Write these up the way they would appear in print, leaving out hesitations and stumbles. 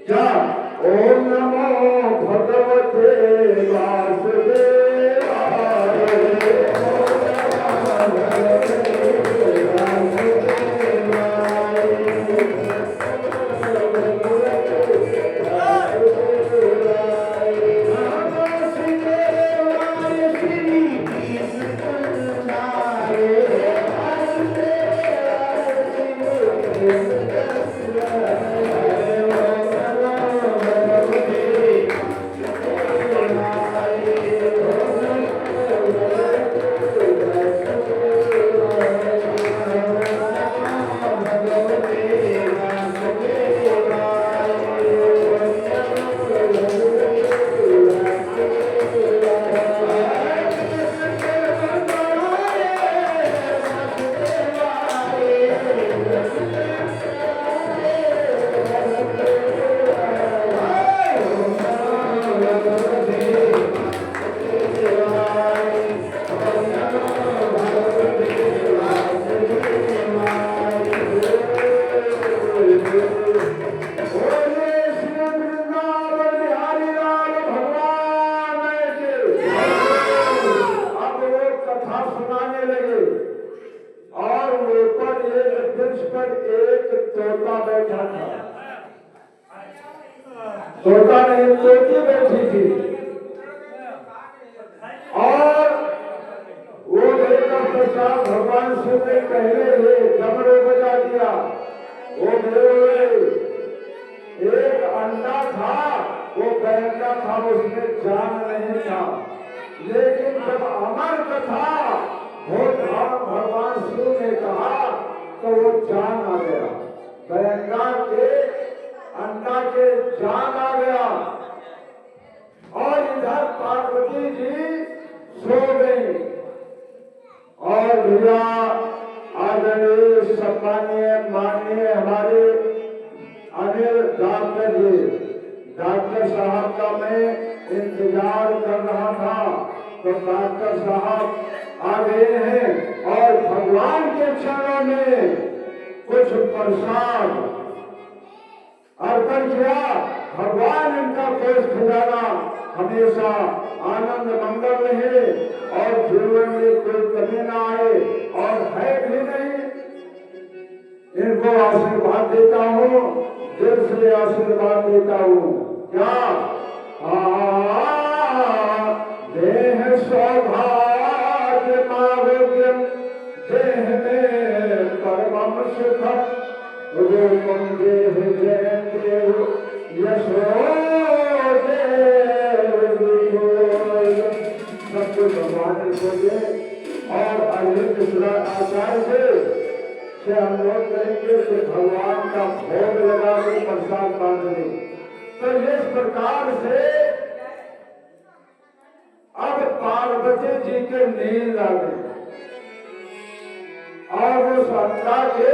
क्या ओम नमो भगवते वासुदेवाय। तोता नहीं तोती बैठी थी और वो लेकर प्रसाद भगवान शिव ने पहले ही डमरू बजा दिया। वो एक अंडा था, वो बैठा था, उसमें जान नहीं था, लेकिन जब अमर कथा भगवान शिव ने कहा तो वो जान आ गया। बैठा के अंडा के जान आ गया और इधर पार्वती जी सो गई। और भैया आदरणीय सम्मानीय माननीय हमारे अनिल डॉक्टर जी, डॉक्टर साहब का मैं इंतजार कर रहा था, तो डॉक्टर साहब आ गए हैं और भगवान के चरणों में कुछ प्रसाद अर्पण किया। भगवान इनका कोष खजाना हमेशा आनंद मंगल रहे और जीवन में कोई कमी ना आए, और है भी नहीं। इनको आशीर्वाद देता हूँ, दिल से आशीर्वाद देता हूँ। क्या देह सौभाग्य आरोग्य देह में परमम सुखम रूपम देह जयते यशो सब कुछ भगवान को दे। और अरविंद आचार्य से हम लोग कहेंगे कि भगवान का भोग लगा के प्रसाद बांध दे। तो इस प्रकार से अब पार्वती जी के नींद आ गई और उस अंडा के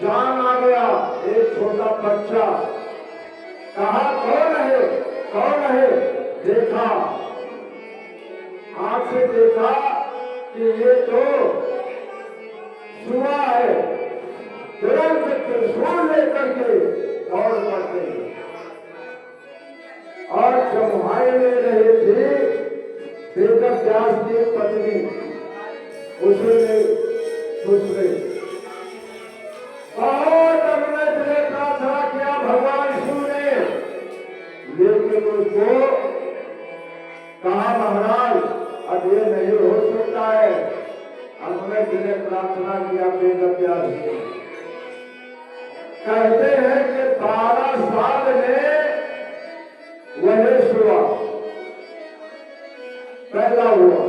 जान आ गया। एक छोटा बच्चा कहा कौन है, कौन है? देखा, आंख से देखा कि ये तो सुआ है। तुरंत त्रिशूल लेकर के दौड़ पड़ते और चमुहाई ले रही थी वेद व्यास की पत्नी, उसने दूसरे बहुत हमने प्रार्थना किया भगवान शिव ने, लेकिन उसको कहा महाराज अब ये नहीं हो सकता है। हमने जिन्हें प्रार्थना किया वेद व्यास से, कहते हैं कि 12 साल में वही सुआ पैदा हुआ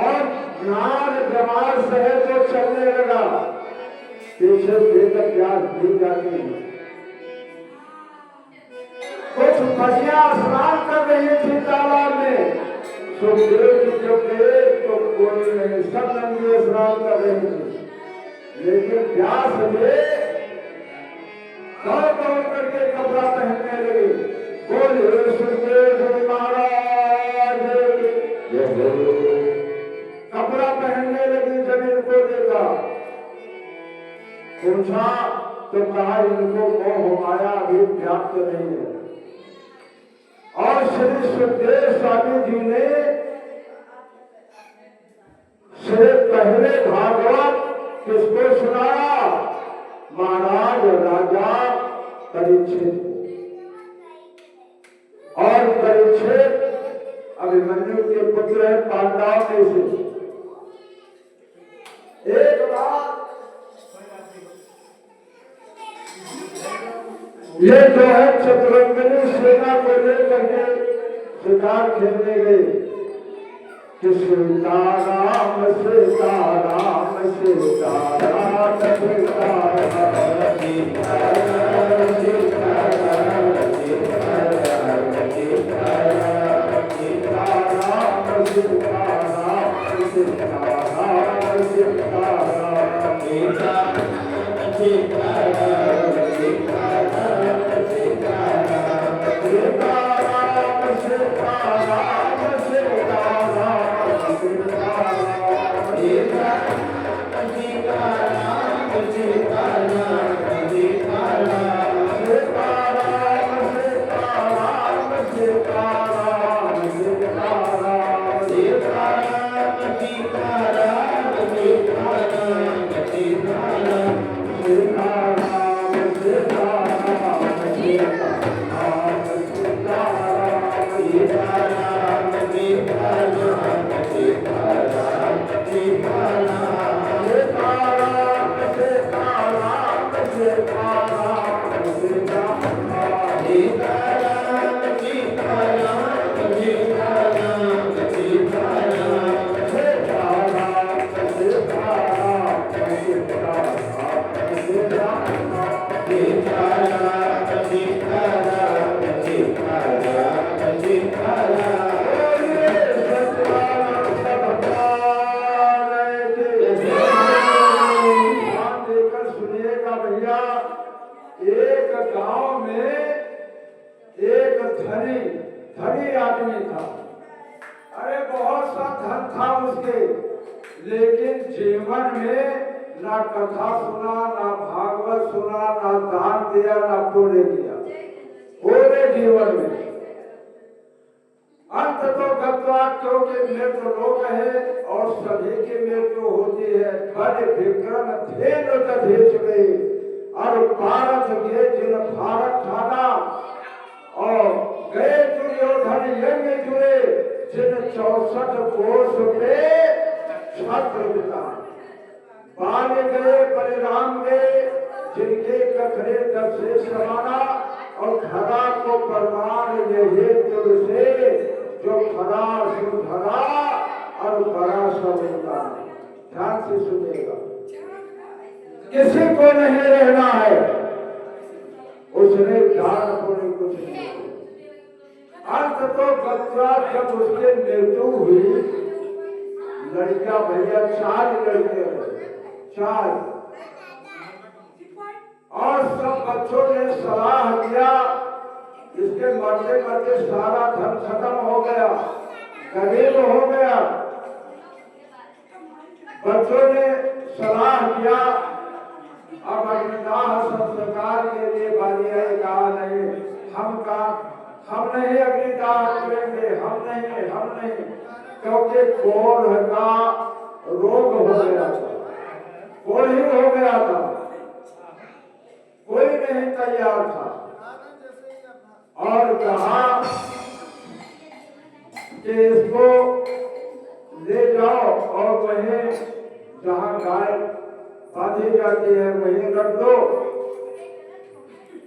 और ज्ञान जमाल सहे तो चलने लगा। पीछे वेद व्यास भी जाती है। कुछ मछलियां स्नान कर रही थी तालाब में, सुखदेव जी जो गए तो कोई नहीं, सब नंगे स्नान कर रही थी। लेकिन व्यास ने दौड़ दौड़ करके कपड़ा पहनने लगे। बोले सुखदेव जी महाराज, कपड़ा पहनने लगी। जमीन को देखा, पूछा तो कहा इनको मोह माया अभी व्याप्त नहीं है। और श्री सुखदेव स्वामी जी ने श्री पहले भागवत किसको सुनाया? महाराज राजा परीक्षित को। और परीक्षित अभिमन्यु के पुत्र है, पांडव में से। एक बार ये जो है चतुरंगिनी सेना को लेकर के शिकार खेलने गए कि सीताराम सीताराम सीताराम धनी आदमी था। अरे बहुत सा धन था उसके, लेकिन जीवन में ना कथा सुना, ना भागवत सुना, ना दान दिया, ना पुण्य किया पूरे जीवन में। अंत तो गत्वा, क्योंकि मृत्यु लोक है और सभी की मृत्यु होती है। बड़े विक्रम धेनु दधीच में और भारत के जिन भारत ठाना और गए दुर्योधन यज्ञ जुड़े जिन 64 कोष पे छत्र पिता बाल गए बलिराम गए जिनके कथरे दब से समाना और खरा को परमान ये तुर से जो खरा सुधरा और बड़ा सबका। ध्यान से सुनिएगा, किसी को नहीं रहना है, उसने दान पुण्य कुछ नहीं। अंत तो बच्चा जब उसकी मृत्यु हुई, लड़का भैया 4 लड़के हुए, 4, और सब बच्चों ने सलाह दिया इसके मरते मरते सारा धन खत्म हो गया, गरीब हो गया। बच्चों ने सलाह किया अब अग्निदाह संस्कार के लिए बारी है। कहा नहीं, हम नहीं अग्निदाह करेंगे, हम नहीं, क्योंकि कोढ़ का रोग हो गया था, कोढ़ ही हो गया था, कोई नहीं तैयार था। और कहा कि इसको ले जाओ और वहीं जहां गाय बांधी जाती है वहीं रख दो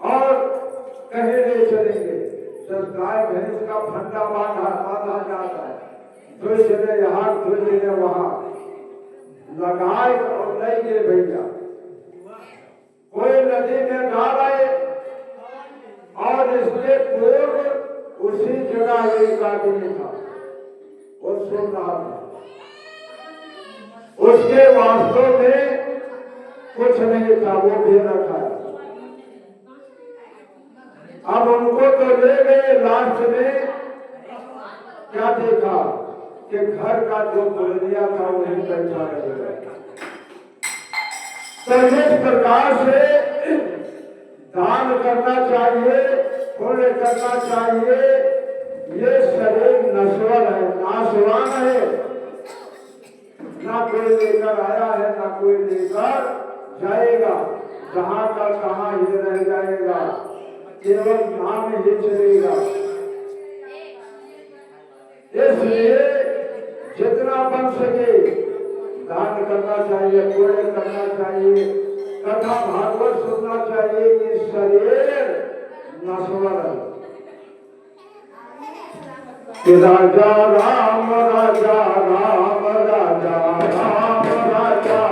और कहीं ले चलेंगे। जब गाय भैंस का फंडा बांधा जाता है, दो जगह यहाँ दो जगह वहां लगाए और नहीं गए भैया। कोई नदी में डाल आए और इसके पूर्व उसी जगह एक आदमी था, वो सुन रहा था। उसके वास्तव में कुछ नहीं था, वो भी रखा है। अब उनको तो ले गए, लास्ट में क्या देखा कि घर का जो बोलिया था वहीं बैठा रहेगा। तो इस प्रकार से दान करना चाहिए, पुण्य करना चाहिए। ये शरीर नश्वर है, नाशवान है, ना कोई लेकर आया है, ना कोई लेकर जाएगा। जहां का कहां ही रह जाएगा, केवल नाम ही चलेगा। इसलिए जितना बन सके दान करना चाहिए, पुण्य करना चाहिए, कथा भागवत सुनना चाहिए कि शरीर नश्वर है। कि राजा राम राजा राम राजा राम राजा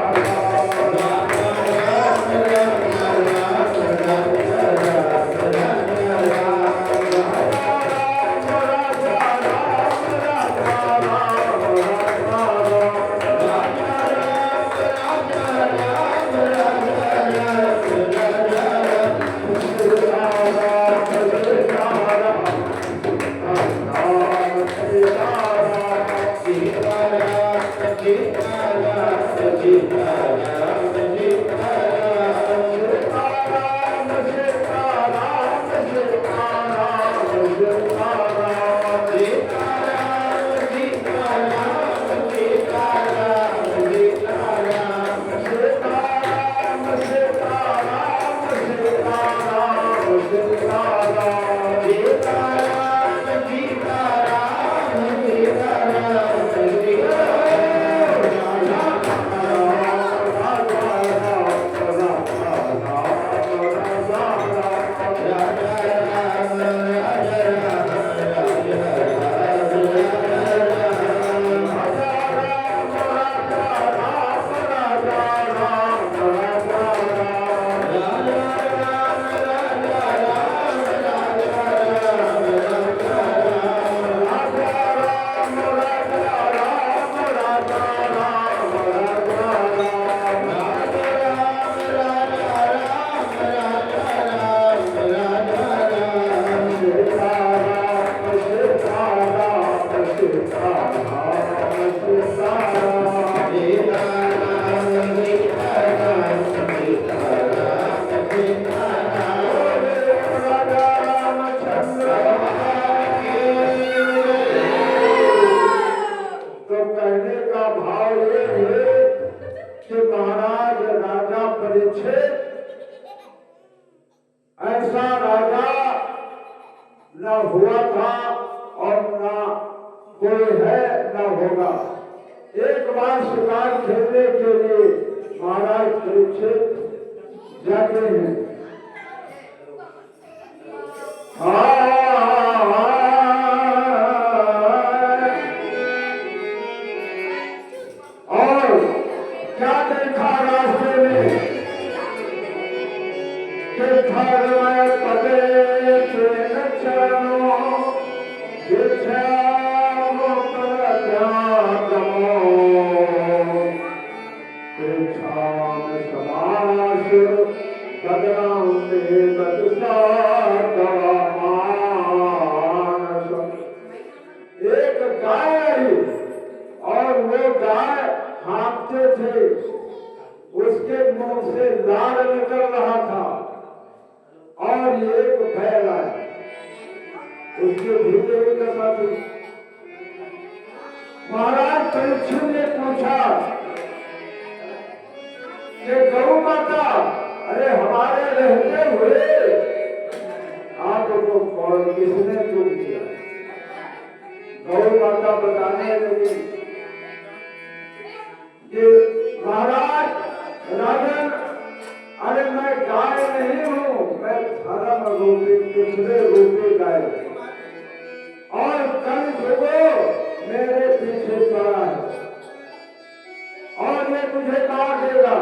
ऐसा राजा न हुआ था और न कोई है न होगा। एक बार शिकार खेलने के लिए महाराज परीक्षित जाते हैं। और क्या देखा रास्ते में कि घर में पदे के चरणों एक गाय आई और वो गाय हाँकते थे, उसके मुंह से लाल निकल रहा था और एक बैल आया, उसके भीगे हुई दशा थी। महाराज परीक्षित ने पूछा कि गौ माता, अरे हमारे रहते हुए आपको कौन किसने दुख दिया? गौ माता बताने लगी कि महाराज राजन, अरे मैं गाय नहीं हूँ, मैं धर्म रूपी दूसरे रूपी गाय और कल सुबह मेरे पीछे पड़ा है और ये तुझे काट देगा।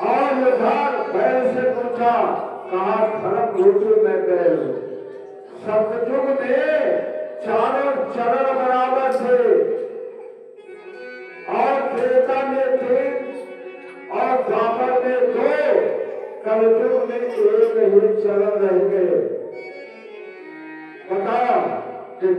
और उधर बैल से पूछा, कहा धर्म रूपी मैं बैल हूँ। सतयुग में चारों चरण बराबर थे और त्रेता में 3 और द्वापर में 2, कलयुग में एक ही चरण रह गए। बताया कि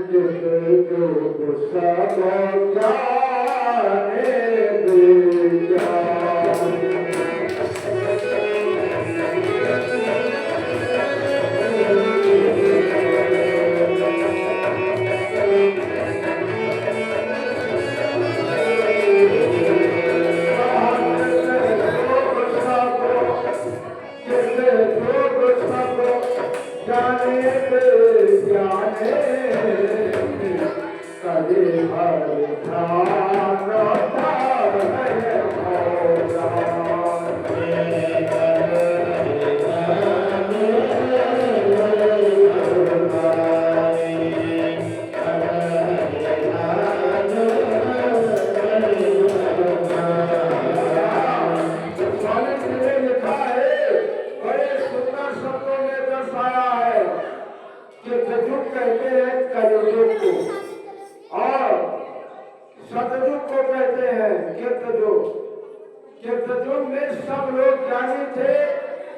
युग में सब लोग ज्ञानी थे,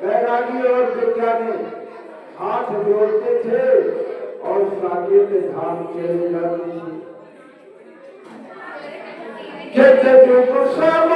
वैरागी और विज्ञानी हाथ जोड़ते थे और साकेत धाम चले जाते थे। युग सब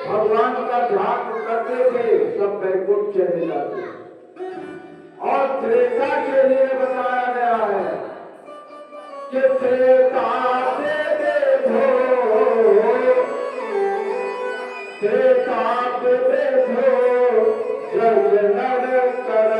भगवान का ध्यान करते थे, सब बैकुंठ चले जाते। और त्रेता के लिए बताया गया है कि त्रेता पे देखो, त्रेता पे देखो, जग नर करे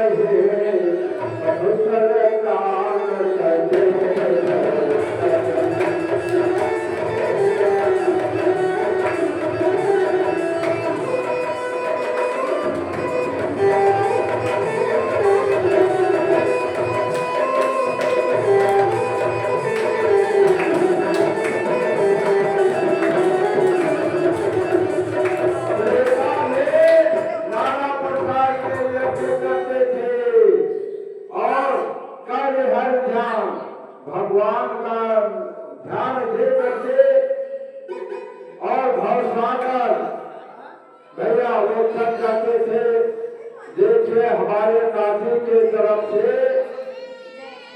भगवान का ध्यान दे करके और भवसागर भैया वो थक जाते थे। देखिए हमारे काशी के तरफ से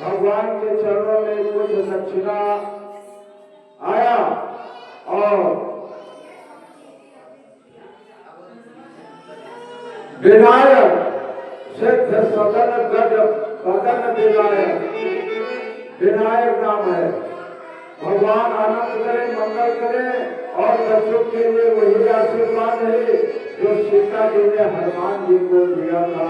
भगवान के चरणों में कुछ दक्षिणा आया और विनायक सिद्ध सदन गज बदन विनायक, विनायक नाम है। भगवान आनंद करें, मंगल करें और बच्चों के लिए वही आशीर्वाद है जो सीता जी ने हनुमान जी को दिया था।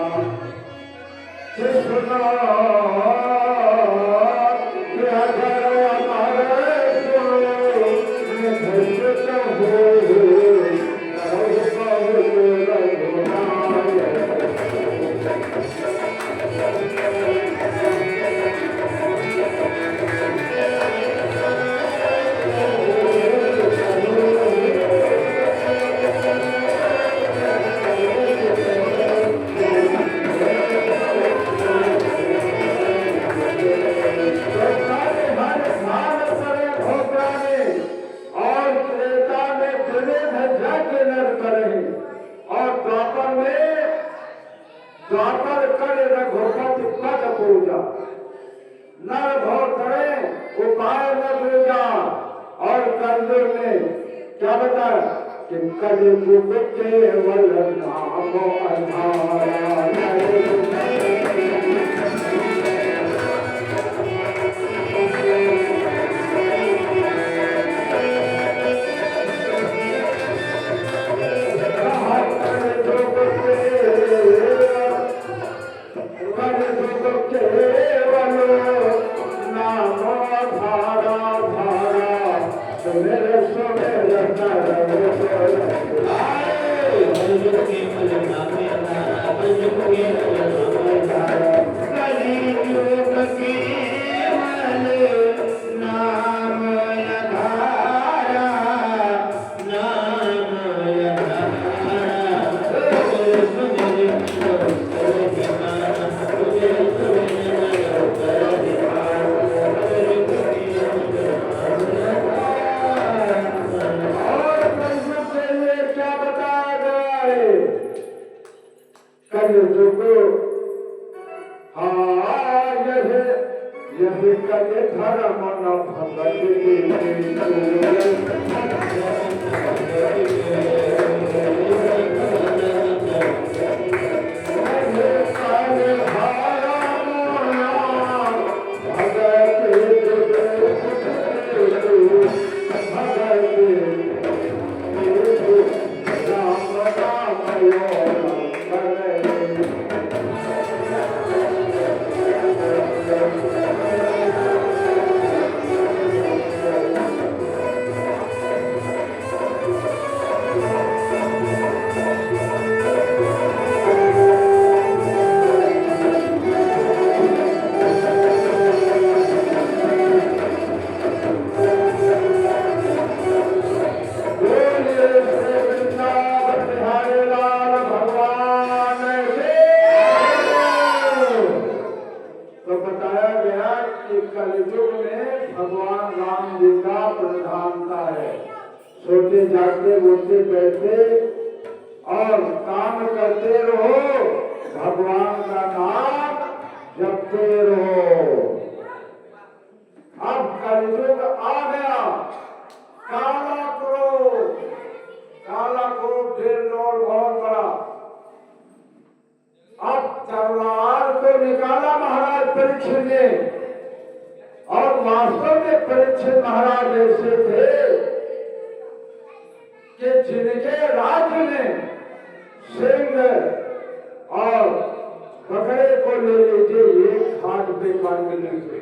द्वापर कर रघुपति पद पूजा, नर भव करे उपाय न पूजा। और कलयुग में क्या बताया कि कलयुग केवल नाम आधारा। कलयुग यही कल धर्म न कलयुग में भगवान राम जी का प्रधानता है। सोते जागते बोलते बैठते और काम करते रहो, भगवान का नाम जपते रहो। अब कलयुग आ गया, काला क्रोध ढेर और बहुत बड़ा। अब तलवार को निकाला महाराज परीक्षित ने, और वास्तव में परीक्षित महाराज ऐसे थे कि जिनके राज्य में सिंह और बकरे को ले लीजिए एक हाथ पे बांध लीजिए।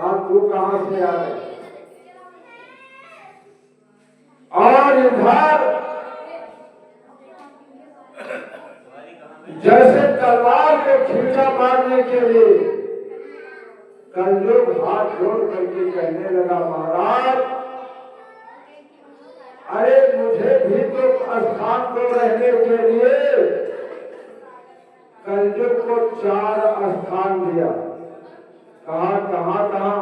आप तू कहां से आ रहे? और इधर जैसे तलवार को खींचा मारने के लिए कलयुग हाथ जोड़ करके कहने लगा, महाराज अरे मुझे भी तो स्थान को रहने के लिए कलयुग को 4 स्थान दिया। कहा कहाँ कहाँ?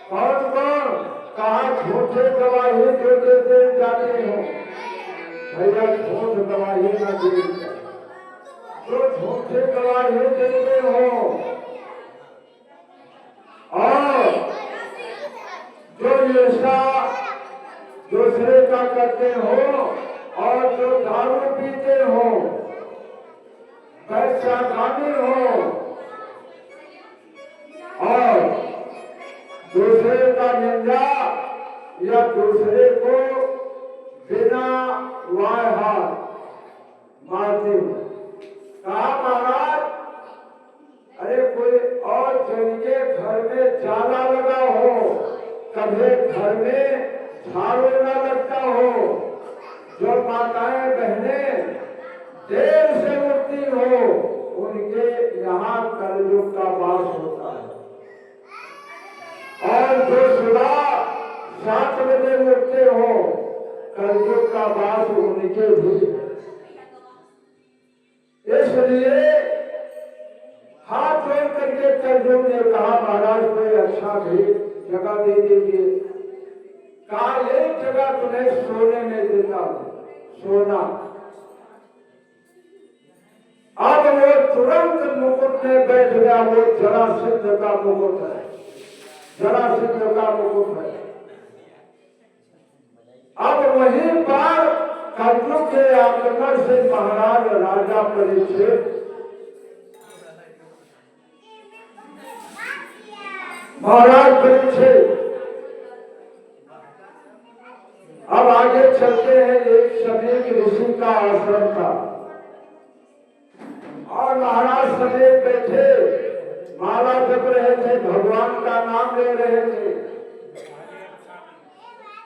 कौन कौन कहा झूठे गवाही जो देते जाते हो, भैया झूठ गवाही न दे, जो झूठे गवाही देते हो और जो नशा दूसरे का करते हो और जो दारू पीते हो, पैसाखानी हो और दूसरे का निंदा या दूसरे को बिना वाह मारते हो। कहा महाराज अरे कोई और जन के घर में जाला लगा हो, कभी घर में झाड़ू न लगता हो, जो माताएं बहनें देर से उठती हो, उनके यहाँ कलयुग का वास होता है। और जो सुबह 7 बजे उठते हो, कलयुग का वास उनके भी। इसलिए हाथ जोड़ करके कलयुग ने कहा, महाराज कोई अच्छा भी जगह दे दीजिए। कहा एक जगह तुम्हें सोने में देता हूं, सोना। अब वो तुरंत मुकुट में बैठ गया, वो जरासंध का मुकुट है, जरासंध का मुकुट है। अब वहीं पर कलयुग के आक्रमण से महाराज राजा परीक्षित अब आगे चलते हैं। एक समीप ऋषि का आश्रम था और महाराज समेत बैठे माला जप रहे थे, भगवान का नाम ले रहे थे।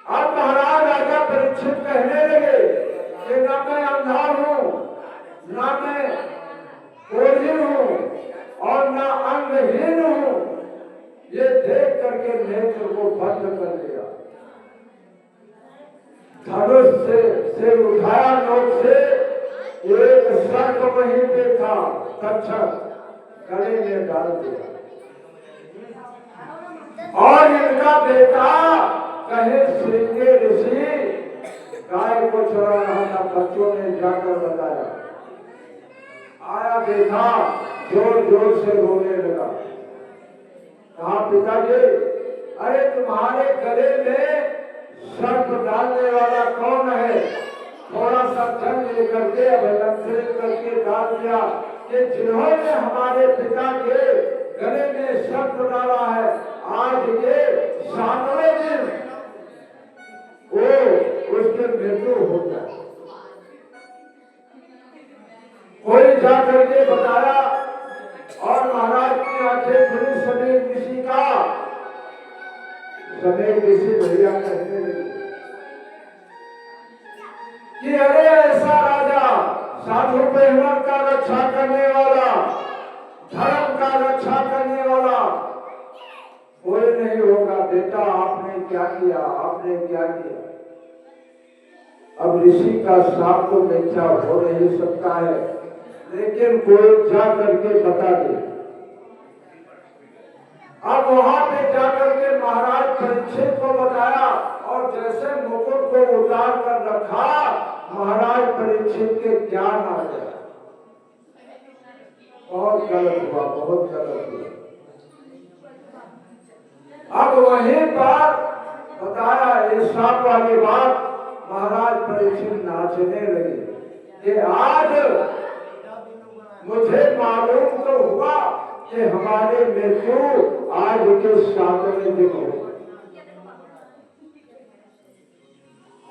अब महाराज परीक्षित कहने लगे कि ना मैं अंधा हूं, ना मैं कोढ़ी हूं और ना अंगहीन हूं। ये देख करके नेत्र को बंद कर दिया। धनुष से उठाया नोक से, एक सर्प वहीं पे था, तक्षक गले में डाल दिया। और इनका बेटा कहे श्रृंगी ऋषि गाय को चरा रहा था, बच्चों ने जाकर बताया। आया देखा, जोर जोर से रोने लगा। कहा पिताजी, अरे तुम्हारे गले में सर्प डालने वाला कौन है? थोड़ा सा धन लेकर के अभिनंदन करके डाल दिया कि जिन्होंने हमारे पिता के गले में सर्प डाला है, आज के 7वें दिन वो उसकी मृत्यु हो जाए। कोई जाकर के बताया और महाराज की आंखें खुली। समीर ऋषि का, समीर ऋषि भैया कहने लगे कि अरे ऐसा राजा, साधु ब्राह्मण का रक्षा करने वाला, धर्म का रक्षा करने वाला कोई नहीं होगा। बेटा आपने क्या किया, आपने क्या किया? अब ऋषि का श्राप तो मिथ्या हो नहीं सकता है, लेकिन कोई जा करके बता दे। अब वहां पे जाकर के महाराज परीक्षित को बताया और जैसे मुकुट को उतार कर रखा, महाराज परीक्षित के ज्ञान आ गया। बहुत गलत हुआ, बहुत गलत हुआ। अब वहीं पर बताया ये श्राप वाली बात, महाराज परीक्षित नाचने लगे कि आज मुझे मालूम तो हुआ कि हमारी मृत्यु आज के 7वें दिन होगी।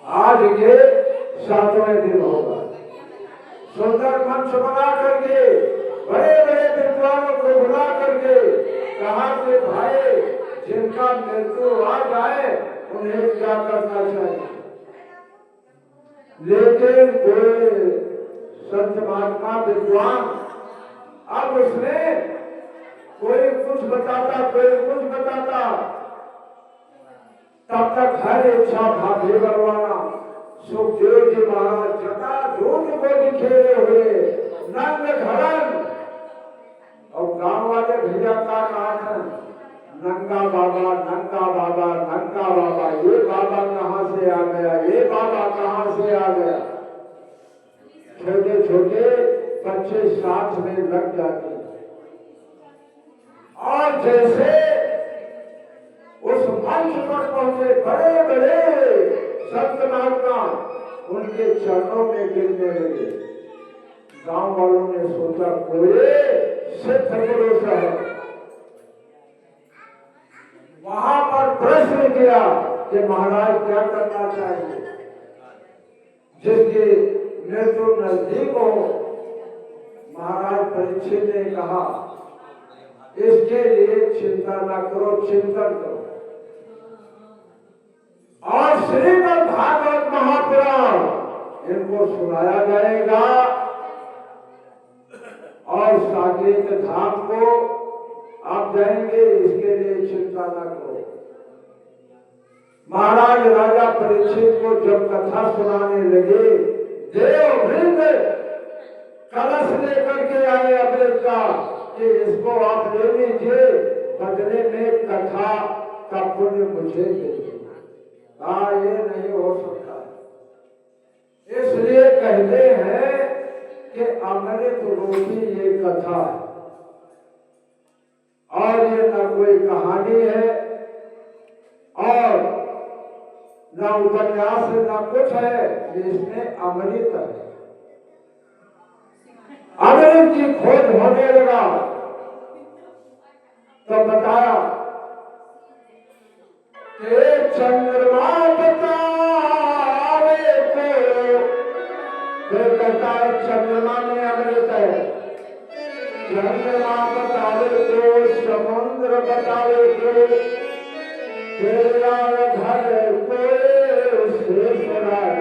आज के 7वें दिन होगा। सुंदर मंच बना करके बड़े बड़े विद्वानों को बुला करके कहा कि भाई जिनका मृत्यु आ जाए उन्हें क्या करना चाहिए। लेकिन कोई संत महात्मा विद्वान, अब उसने कोई कुछ बताता, कोई कुछ बताता, तब तक हर इच्छा भाभी बलवाना। सुखदेव जी महाराज जटा झूठ को बिखेरे हुए नंग घड़न, और गांव वाले भैया का कहा था नंगा बाबा, नंगा बाबा, नंगा बाबा। ये बाबा कहाँ से आ गया, ये बाबा कहाँ से आ गया। छोटे छोटे बच्चे साथ में लग जाते हैं और जैसे उस मंच पर पहुंचे बड़े बड़े संत महात्मा उनके चरणों में गिरने लगे। गांव वालों ने सोचा कोई सिद्ध पुरुष है। वहां पर प्रश्न किया कि महाराज क्या करना चाहिए। जिसकी मृत्यु नजदीक हो, महाराज परीक्षित ने कहा इसके लिए चिंता न करो, चिंतन करो। और श्रीमद् भागवत महापुराण इनको सुनाया जाएगा और साकेत धाम को आप जाएंगे, इसके लिए चिंता न करो। महाराज राजा परीक्षित को जब कथा सुनाने लगे, देववृंद कलश लेकर के आए अमृत का कि इसको आप ले लीजिए, बदले में कथा का पुण्य मुझे दे दीजिए। ये नहीं हो सकता। इसलिए कहते हैं कि अमृत रूपी ये कथा है और ये न कोई कहानी है और न उपन्यास न कुछ है, इसमें अमृत है। अमृत की खोज होने लगा तो बताया कि चंद्रमा बतावे को, फिर कहता है चंद्रमा में अमृत है। चंद्रमा बतावे को, समुद्र बतावे को, तेरा घर को शेष राज